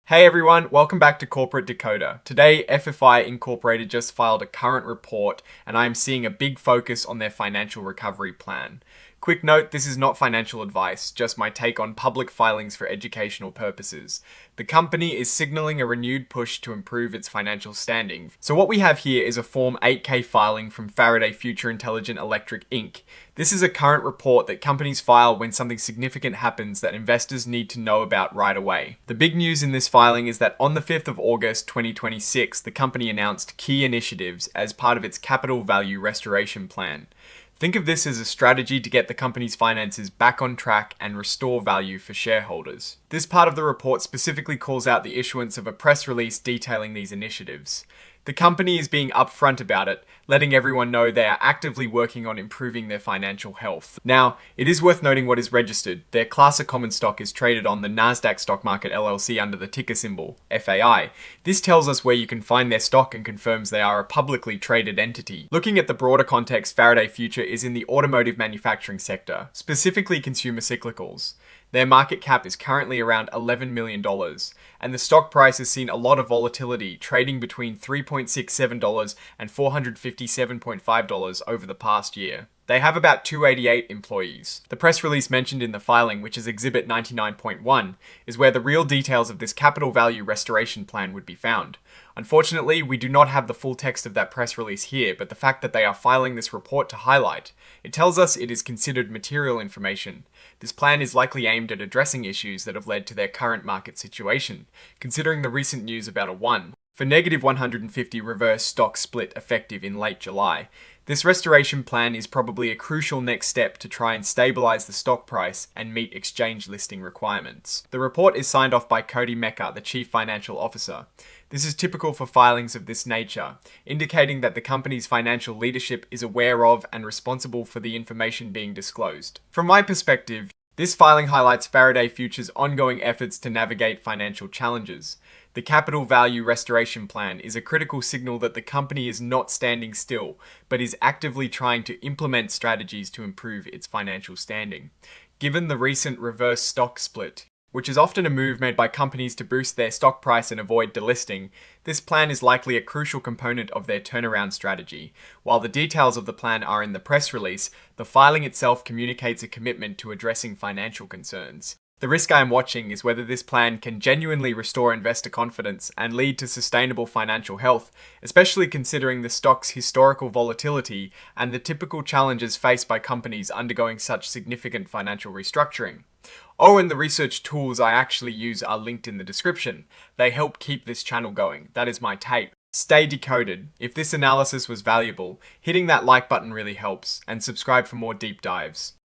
Hey everyone, welcome back to Corporate Decoder. Today, FFI Incorporated just filed a current report and I am seeing a big focus on their financial recovery plan. Quick note, this is not financial advice, just my take on public filings for educational purposes. The company is signaling a renewed push to improve its financial standing. So what we have here is a Form 8K filing from Faraday Future Intelligent Electric Inc. This is a current report that companies file when something significant happens that investors need to know about right away. The big news in this filing is that on the 5th of August 2026, the company announced key initiatives as part of its capital value restoration plan. Think of this as a strategy to get the company's finances back on track and restore value for shareholders. This part of the report specifically calls out the issuance of a press release detailing these initiatives. The company is being upfront about it, letting everyone know they are actively working on improving their financial health. Now, it is worth noting what is registered. Their class of common stock is traded on the Nasdaq Stock Market LLC under the ticker symbol FAI. This tells us where you can find their stock and confirms they are a publicly traded entity. Looking at the broader context, Faraday Future is in the automotive manufacturing sector, specifically consumer cyclicals. Their market cap is currently around $11 million, and the stock price has seen a lot of volatility, trading between $3.67 and $457.5 over the past year. They have about 288 employees. The press release mentioned in the filing, which is Exhibit 99.1, is where the real details of this capital value restoration plan would be found. Unfortunately, we do not have the full text of that press release here, but the fact that they are filing this report to highlight, it tells us it is considered material information. This plan is likely aimed at addressing issues that have led to their current market situation, considering the recent news about a for negative 150 reverse stock split effective in late July. This restoration plan is probably a crucial next step to try and stabilize the stock price and meet exchange listing requirements. The report is signed off by Cody Mecca, the Chief Financial Officer. This is typical for filings of this nature, indicating that the company's financial leadership is aware of and responsible for the information being disclosed. From my perspective, this filing highlights Faraday Future's ongoing efforts to navigate financial challenges. The capital value restoration plan is a critical signal that the company is not standing still, but is actively trying to implement strategies to improve its financial standing. Given the recent reverse stock split, which is often a move made by companies to boost their stock price and avoid delisting, this plan is likely a crucial component of their turnaround strategy. While the details of the plan are in the press release, the filing itself communicates a commitment to addressing financial concerns. The risk I am watching is whether this plan can genuinely restore investor confidence and lead to sustainable financial health, especially considering the stock's historical volatility and the typical challenges faced by companies undergoing such significant financial restructuring. Oh, and the research tools I actually use are linked in the description. They help keep this channel going. That is my tape. Stay decoded. If this analysis was valuable, hitting that like button really helps, and subscribe for more deep dives.